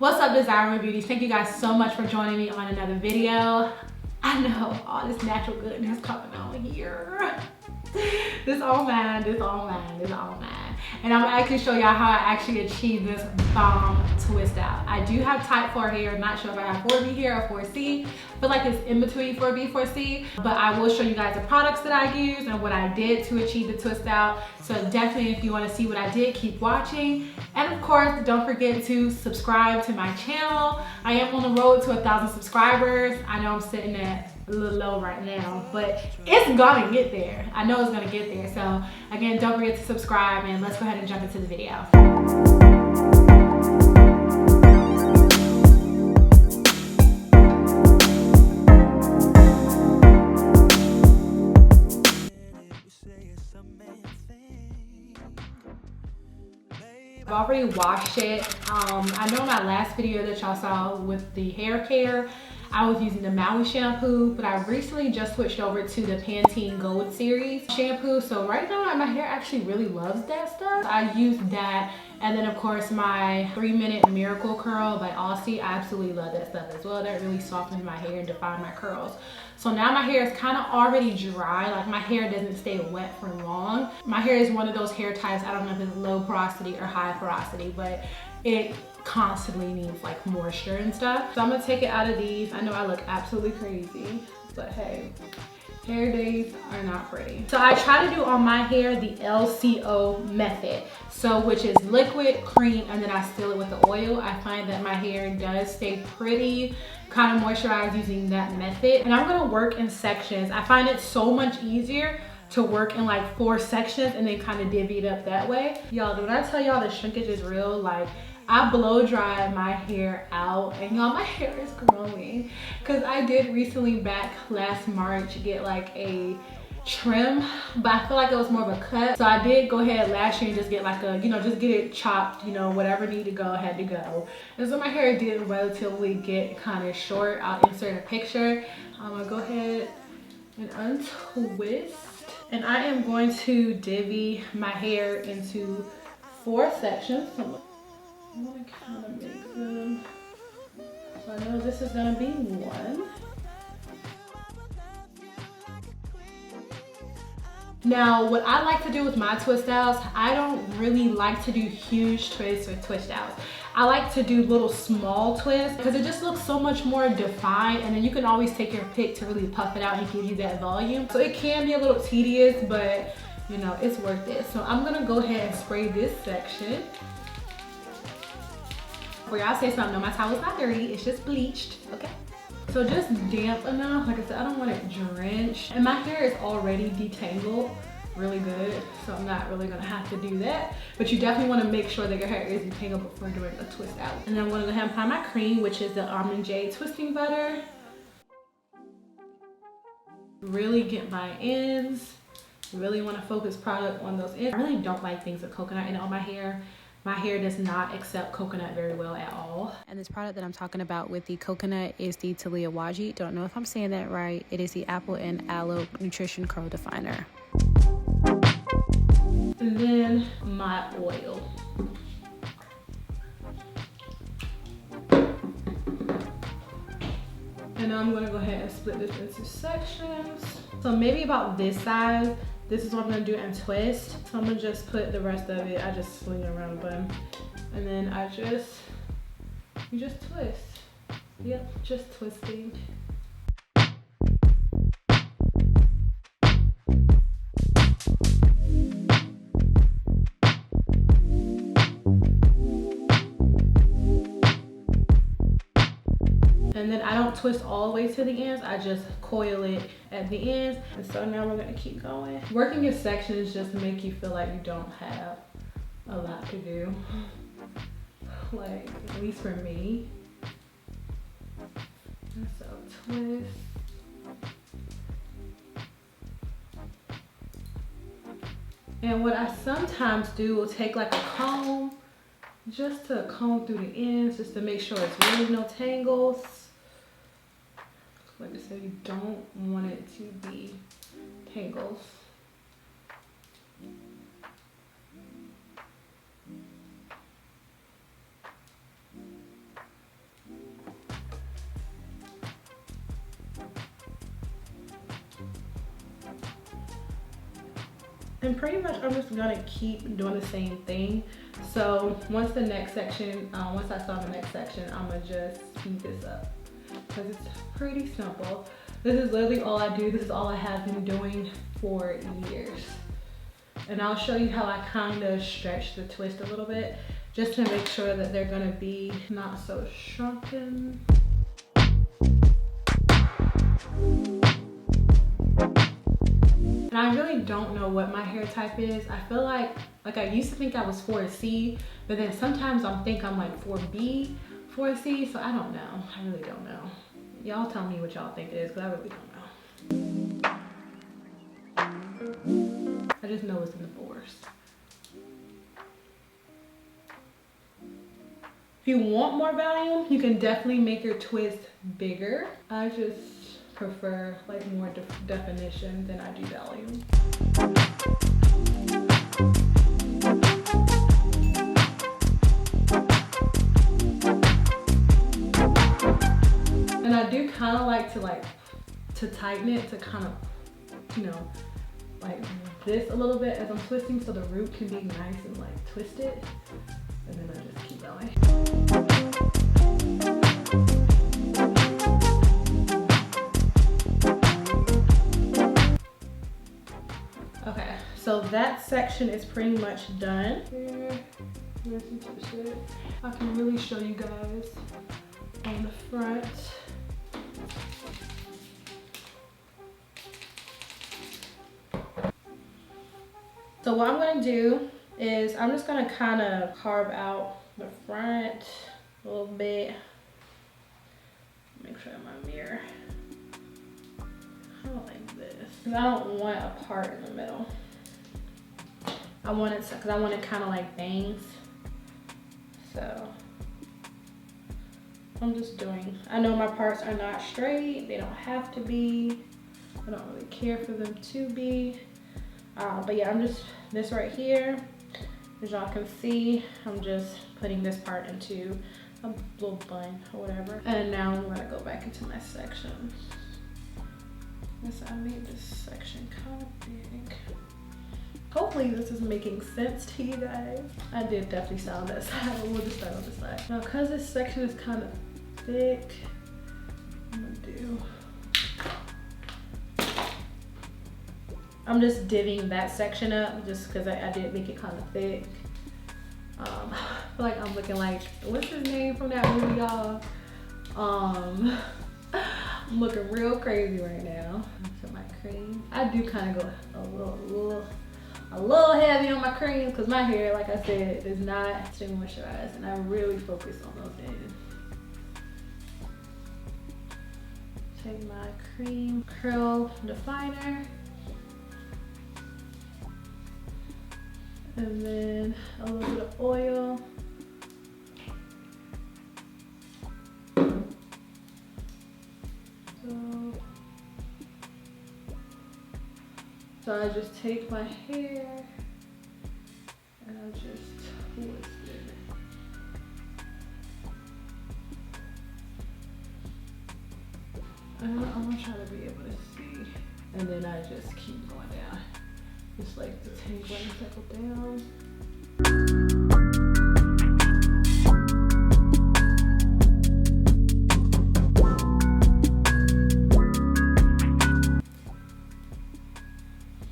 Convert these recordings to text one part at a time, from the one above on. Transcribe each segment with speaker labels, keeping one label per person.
Speaker 1: What's up, Desirable Beauties? Thank you guys so much for joining me on another video. I know all this natural goodness coming on here. This all mine, this all mine, this all mine. And I'm gonna actually show y'all how I actually achieved this bomb twist out. I do have type 4 hair. I'm not sure if I have 4B hair or 4C. I feel like it's in between 4B, 4C. But I will show you guys the products that I use and what I did to achieve the twist out. So definitely, if you want to see what I did, keep watching. And of course, don't forget to subscribe to my channel. I am on the road to 1,000 subscribers. I know I'm sitting at a little low right now, but it's gonna get there. I know it's gonna get there. So again, don't forget to subscribe, and let's go ahead and jump into the video. I've already washed it. I know my last video that y'all saw with the hair care, I was using the Maui shampoo, but I recently just switched over to the Pantene Gold series shampoo. So right now my hair actually really loves that stuff. I use that, and then of course my 3-minute Miracle Curl by Aussie. I absolutely love that stuff as well. That really softens my hair and defines my curls. So now my hair is kind of already dry. Like, my hair doesn't stay wet for long. My hair is one of those hair types, I don't know if it's low porosity or high porosity, but it constantly needs like moisture and stuff. So I'm gonna take it out of these. I know I look absolutely crazy, but hey, hair days are not pretty. So I try to do on my hair the LCO method. So which is liquid, cream, and then I seal it with the oil. I find that my hair does stay pretty, kind of moisturized using that method. And I'm gonna work in sections. I find it so much easier to work in like 4 sections and then kind of divvy it up that way. Y'all, when I tell y'all the shrinkage is real, like, I blow dry my hair out, and y'all, my hair is growing. Cause I did recently back last March get like a trim, but I feel like it was more of a cut. So I did go ahead last year and just get like a, just get it chopped, whatever needed to go had to go. And so my hair did relatively get kind of short. I'll insert a picture. I'm gonna go ahead and untwist. And I am going to divvy my hair into 4 sections. I'm gonna kind of mix them. So I know this is gonna be 1. Now, what I like to do with my twist outs, I don't really like to do huge twists or twist outs. I like to do little small twists because it just looks so much more defined, and then you can always take your pick to really puff it out and give you that volume. So it can be a little tedious, but it's worth it. So I'm gonna go ahead and spray this section. Before y'all say something, no, my towel's not dirty, it's just bleached, okay? So just damp enough. Like I said, I don't want it drenched. And my hair is already detangled really good, so I'm not really gonna have to do that. But you definitely wanna make sure that your hair is detangled before doing a twist out. And then I'm gonna go ahead and apply my cream, which is the Almond Jade Twisting Butter. Really get my ends. Really wanna focus product on those ends. I really don't like things with coconut in on my hair. My hair does not accept coconut very well at all. And this product that I'm talking about with the coconut is the Talia Waji. Don't know if I'm saying that right. It is the Apple and Aloe Nutrition Curl Definer. And then my oil. And now I'm gonna go ahead and split this into sections. So maybe about this size. This is what I'm gonna do and twist. So I'm gonna just put the rest of it, I just sling it around the bun. And then you just twist. Yep, just twisting. And then I don't twist all the way to the ends, I just coil it at the ends. And so now we're gonna keep going. Working in sections just make you feel like you don't have a lot to do. Like, at least for me. And so twist. And what I sometimes do is take like a comb just to comb through the ends, just to make sure it's really no tangles. Like I said, you don't want it to be tangles. And pretty much I'm just gonna keep doing the same thing. So once the next section, once I start the next section, I'm gonna just speed this up because it's pretty simple. This is literally all I do. This is all I have been doing for years. And I'll show you how I kind of stretch the twist a little bit just to make sure that they're gonna be not so shrunken. And I really don't know what my hair type is. I feel like I used to think I was 4C, but then sometimes I think I'm like 4B, 4C, so I don't know. I really don't know. Y'all tell me what y'all think it is, because I really don't know. I just know it's in the 4s. If you want more volume, you can definitely make your twist bigger. I just prefer like more definition than I do volume. And I do kind of like to tighten it to kind of, you know, like this a little bit as I'm twisting so the root can be nice and like twisted. And then I just keep going. Okay, so that section is pretty much done. I can really show you guys on the front. So what I'm gonna do is I'm just gonna kind of carve out the front a little bit. Make sure I'm on my mirror. I don't like this. Cause I don't want a part in the middle. I want it because I want it kind of like bangs. So I'm just doing. I know my parts are not straight. They don't have to be. I don't really care for them to be. But yeah, I'm just this right here. As y'all can see, I'm just putting this part into a little bun or whatever. And now I'm gonna go back into my section. Yes, I made this section kind of big. Hopefully this is making sense to you guys. I did definitely style that side, but we'll just start on this side. Now, cause this section is kind of thick, I'm just divvying that section up just because I did make it kind of thick. I feel like I'm looking like, what's his name from that movie, y'all? I'm looking real crazy right now. So my cream, I do kind of go a little heavy on my cream because my hair, like I said, is not stay moisturized, and I really focus on those ends. Take my cream curl definer. And then a little bit of oil. So I just take my hair and I just twist it. I'm gonna try to be able to see. And then I just keep going down. Just like the tape when I cycle down.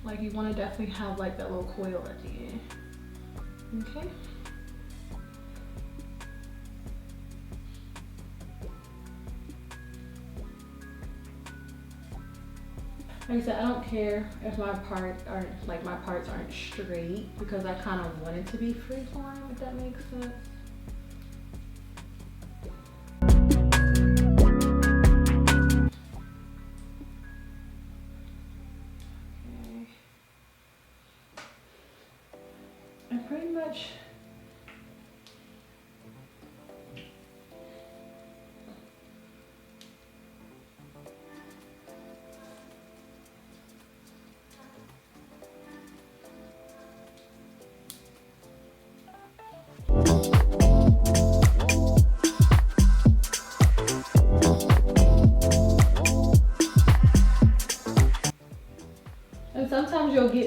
Speaker 1: Like you want to definitely have like that little coil at the end. Okay. Like I said, I don't care if my parts aren't straight because I kind of want it to be freeform, if that makes sense. Okay. And pretty much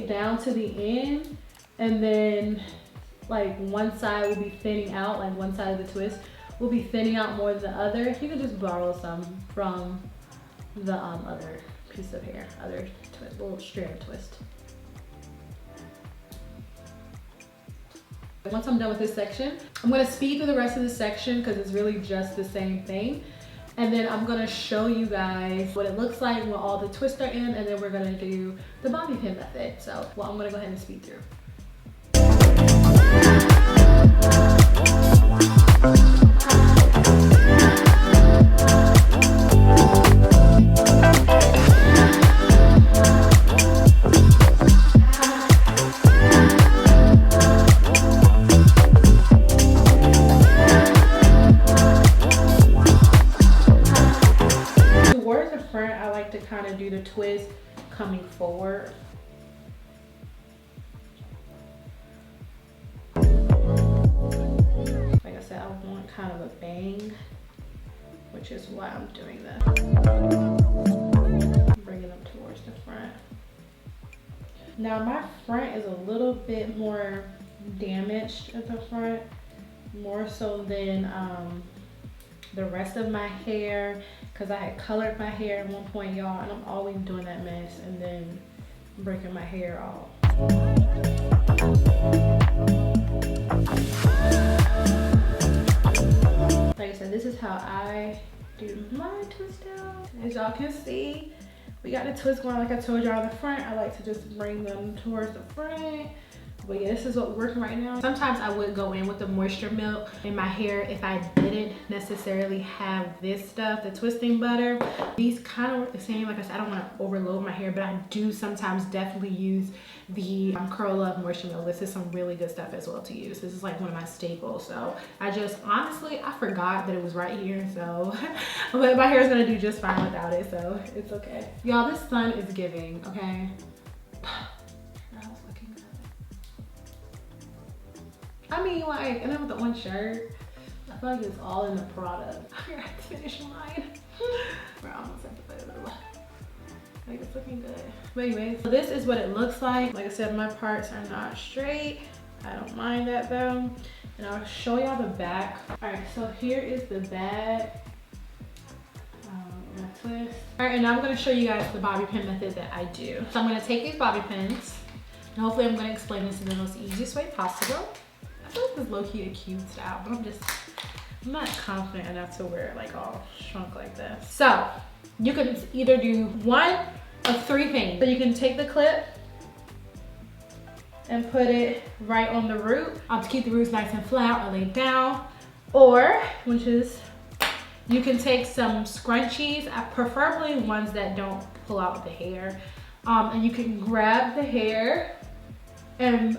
Speaker 1: it down to the end, and then like one side will be thinning out, like one side of the twist will be thinning out more than the other. You can just borrow some from the other piece of hair, other twist, little strand twist. Once I'm done with this section, I'm gonna speed through the rest of the section because it's really just the same thing. And then I'm gonna show you guys what it looks like when all the twists are in, and then we're gonna do the bobby pin method. So, well, I'm gonna go ahead and speed through. Towards the front, I like to kind of do the twist coming forward. Like I said, I want kind of a bang, which is why I'm doing this. Bringing them towards the front. Now my front is a little bit more damaged at the front, more so than the rest of my hair, because I had colored my hair at one point, y'all, and I'm always doing that mess and then breaking my hair off. Like I said, this is how I do my twist out. As y'all can see, we got the twist going like I told y'all in the front. I like to just bring them towards the front. But yeah, this is what we're working right now. Sometimes I would go in with the moisture milk in my hair if I didn't necessarily have this stuff, the twisting butter. These kind of work the same. Like I said, I don't want to overload my hair, but I do sometimes definitely use the Curl Love moisture milk. This is some really good stuff as well to use. This is like one of my staples. So I just, honestly, I forgot that it was right here. So, but my hair is going to do just fine without it. So it's okay. Y'all, this sun is giving, okay? I mean, like, and then with the one shirt, I feel like it's all in the product. I gotta finish mine. We're almost at the photo. Like, it's looking good. But anyways, so this is what it looks like. Like I said, my parts are not straight. I don't mind that though. And I'll show y'all the back. All right, so here is the back. My twist. All right, and now I'm gonna show you guys the bobby pin method that I do. So I'm gonna take these bobby pins, and hopefully I'm gonna explain this in the most easiest way possible. I feel like this is low-key a cute style, but I'm not confident enough to wear it like all shrunk like this. So you can either do one of three things. So you can take the clip and put it right on the root to keep the roots nice and flat or laid down, or which is you can take some scrunchies, preferably ones that don't pull out the hair, and you can grab the hair and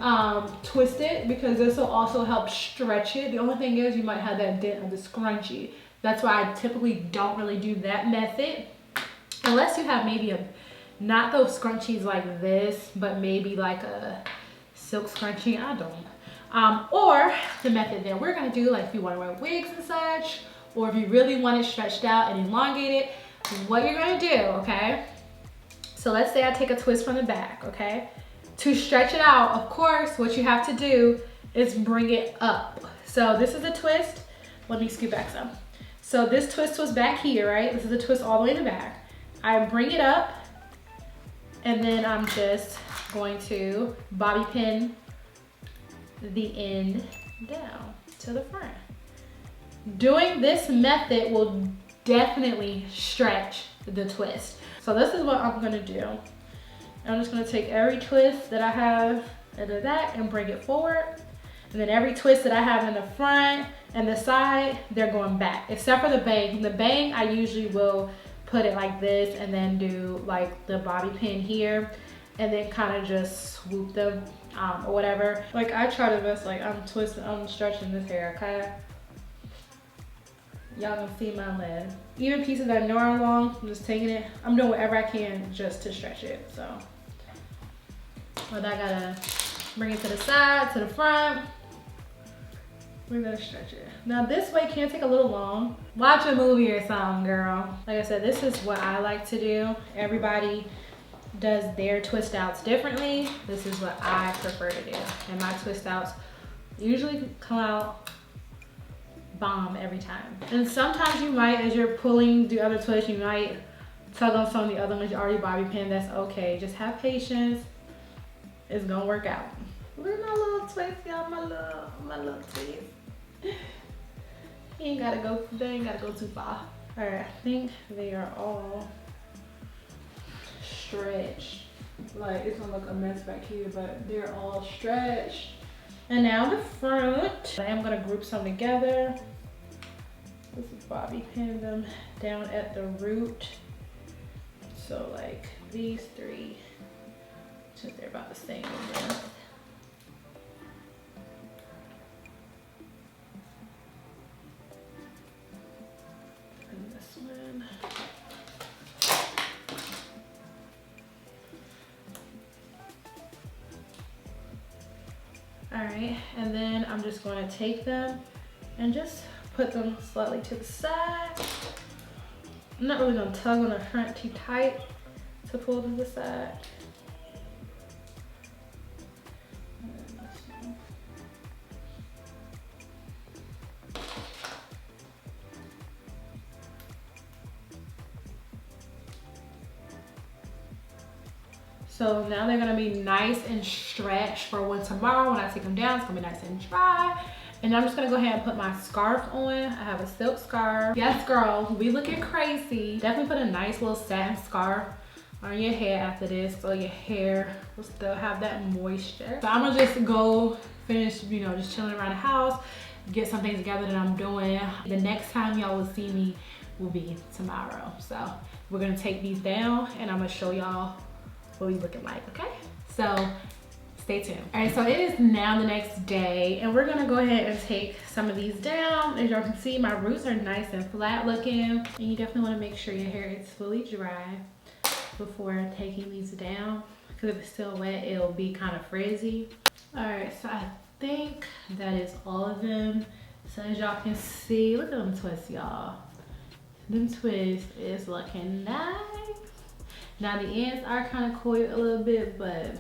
Speaker 1: twist it, because this will also help stretch it. The only thing is you might have that dent of the scrunchie. That's why I typically don't really do that method, unless you have maybe not those scrunchies like this, but maybe like a silk scrunchie. I don't. Or the method that we're gonna do, like if you want to wear wigs and such, or if you really want it stretched out and elongated, what you're gonna do, okay? So let's say I take a twist from the back, okay? To stretch it out, of course, what you have to do is bring it up. So this is a twist. Let me scoot back some. So this twist was back here, right? This is a twist all the way in the back. I bring it up, and then I'm just going to bobby pin the end down to the front. Doing this method will definitely stretch the twist. So this is what I'm gonna do. I'm just gonna take every twist that I have into that and bring it forward. And then every twist that I have in the front and the side, they're going back, except for the bang. The bang, I usually will put it like this and then do like the bobby pin here, and then kind of just swoop them or whatever. Like I try to best, like I'm stretching this hair, okay? Y'all gonna see my leg. Even pieces that I know are long, I'm just taking it. I'm doing whatever I can just to stretch it, so. But I gotta bring it to the side, to the front. We're gonna stretch it. Now this way can take a little long. Watch a movie or something, girl. Like I said, this is what I like to do. Everybody does their twist outs differently. This is what I prefer to do. And my twist outs usually come out bomb every time. And sometimes you might, as you're pulling the other twist, you might tug on some of the other ones you already bobby pin. That's okay. Just have patience. It's gonna work out. Look at my little twist, y'all. My little twist. They ain't gotta go too far. All right, I think they are all stretched. Like, it's gonna look a mess back here, but they're all stretched. And now the front. I am gonna group some together. This is bobby pin them down at the root. So like these three, since they're about the same length. And this one. All right, and then I'm just going to take them and just put them slightly to the side. I'm not really going to tug on the front too tight to pull to the side. So now they're gonna be nice and stretched for when tomorrow, when I take them down, it's gonna be nice and dry. And I'm just gonna go ahead and put my scarf on. I have a silk scarf. Yes, girl, we looking crazy. Definitely put a nice little satin scarf on your hair after this, so your hair will still have that moisture. So I'm gonna just go finish, you know, just chilling around the house, get some things together that I'm doing. The next time y'all will see me will be tomorrow. So we're gonna take these down and I'm gonna show y'all what we looking like, okay? So stay tuned. All right, so it is now the next day and we're gonna go ahead and take some of these down. As y'all can see, my roots are nice and flat looking, and you definitely wanna make sure your hair is fully dry before taking these down, because if it's still wet, it'll be kind of frizzy. All right, so I think that is all of them. So as y'all can see, look at them twists, y'all. Them twists is looking nice. Now the ends are kind of coiled a little bit, but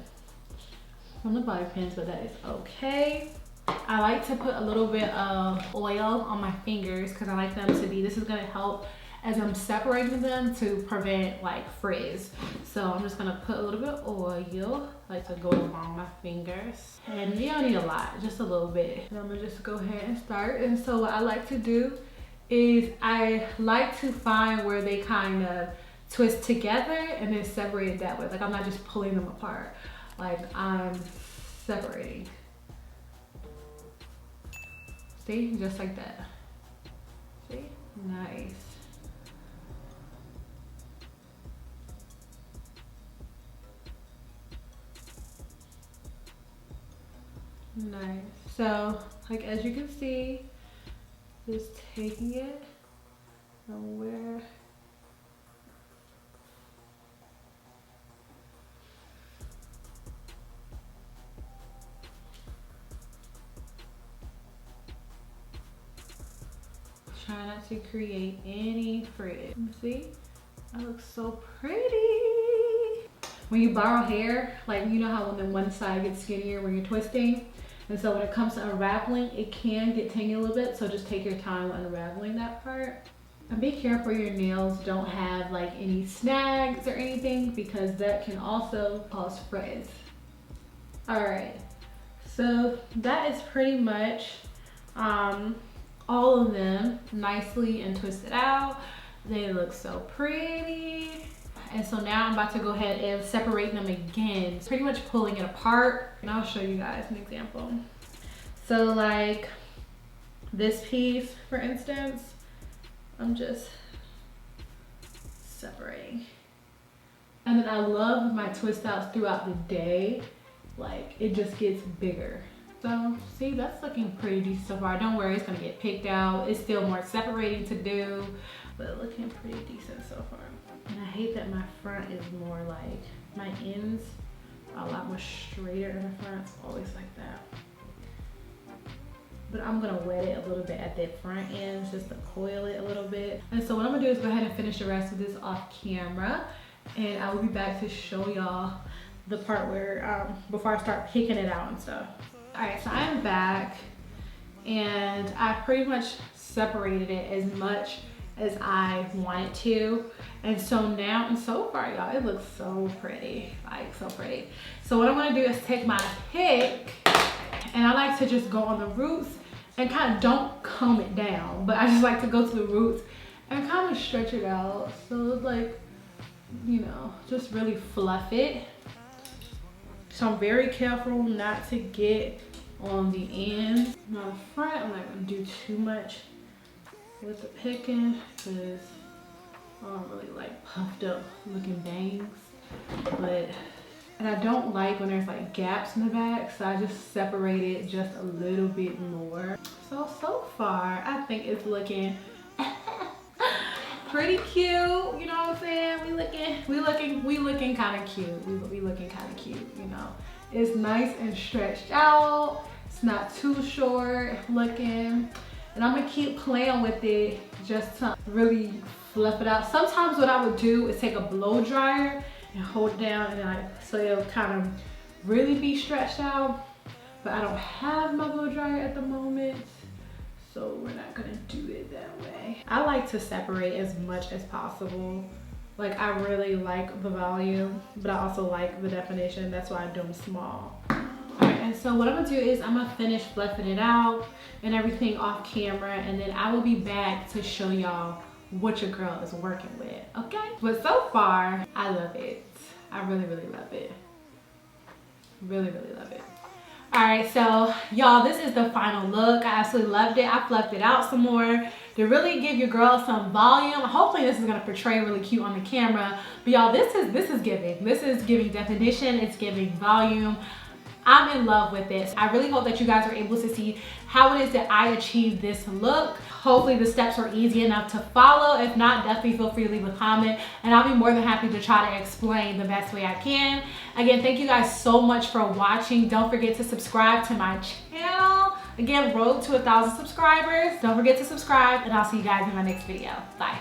Speaker 1: from the bobby pins, but that is okay. I like to put a little bit of oil on my fingers because I like them to be, this is gonna help as I'm separating them to prevent like frizz. So I'm just gonna put a little bit of oil, like to go along my fingers. And you don't need a lot, just a little bit. And I'm gonna just go ahead and start. And so what I like to do is I like to find where they kind of twist together and then separate it that way. Like I'm not just pulling them apart. Like I'm separating. See, just like that. See, nice. Nice. So, like as you can see, just taking it from where try not to create any frizz. See, that looks so pretty. When you borrow hair, like you know how when the one side gets skinnier when you're twisting, and so when it comes to unraveling, it can get tangy a little bit, so just take your time unraveling that part. And be careful your nails don't have like any snags or anything, because that can also cause frizz. All right, so that is pretty much all of them nicely and twisted out. They look so pretty. And so now I'm about to go ahead and separate them again, pretty much pulling it apart. And I'll show you guys an example. So like this piece, for instance, I'm just separating. And then I love my twist outs throughout the day. Like it just gets bigger. So see, that's looking pretty decent so far. Don't worry, it's gonna get picked out. It's still more separating to do, but looking pretty decent so far. And I hate that my front is more like, my ends are a lot more straighter in the front. It's always like that. But I'm gonna wet it a little bit at the front ends just to coil it a little bit. And so what I'm gonna do is go ahead and finish the rest of this off camera. and I will be back to show y'all the part where, before I start picking it out and stuff. All right, so I am back, and I pretty much separated it as much as I wanted to. And so now, and so far y'all, it looks so pretty, like so pretty. So what I'm gonna do is take my pick, and I like to just go on the roots and kind of don't comb it down, but I just like to go to the roots and kind of stretch it out. So it's like, you know, just really fluff it. So I'm very careful not to get on the end. Now the front, I'm not gonna do too much with the picking because I don't really like puffed up looking bangs. And I don't like when there's like gaps in the back, so I just separate it just a little bit more. So far, I think it's looking pretty cute, you know what I'm saying? We looking kind of cute. We looking kind of cute, you know. It's nice and stretched out. It's not too short looking. And I'm gonna keep playing with it just to really fluff it out. Sometimes what I would do is take a blow dryer and hold it down, and so it'll kind of really be stretched out. But I don't have my blow dryer at the moment, so we're not gonna do it that way. I like to separate as much as possible. Like, I really like the volume, but I also like the definition. That's why I do them small. Alright, and so what I'm gonna do is I'm gonna finish fluffing it out and everything off camera, and then I will be back to show y'all what your girl is working with, okay? But so far, I love it. I really love it. Really love it. All right, so y'all, this is the final look. I absolutely loved it. I fluffed it out some more to really give your girl some volume. Hopefully this is gonna portray really cute on the camera. But y'all, this is giving definition. It's giving volume. I'm in love with this. I really hope that you guys are able to see how it is that I achieved this look. Hopefully the steps were easy enough to follow. If not, definitely feel free to leave a comment, and I'll be more than happy to try to explain the best way I can. Again, thank you guys so much for watching. Don't forget to subscribe to my channel. Again, road to 1,000 subscribers. Don't forget to subscribe, and I'll see you guys in my next video. Bye.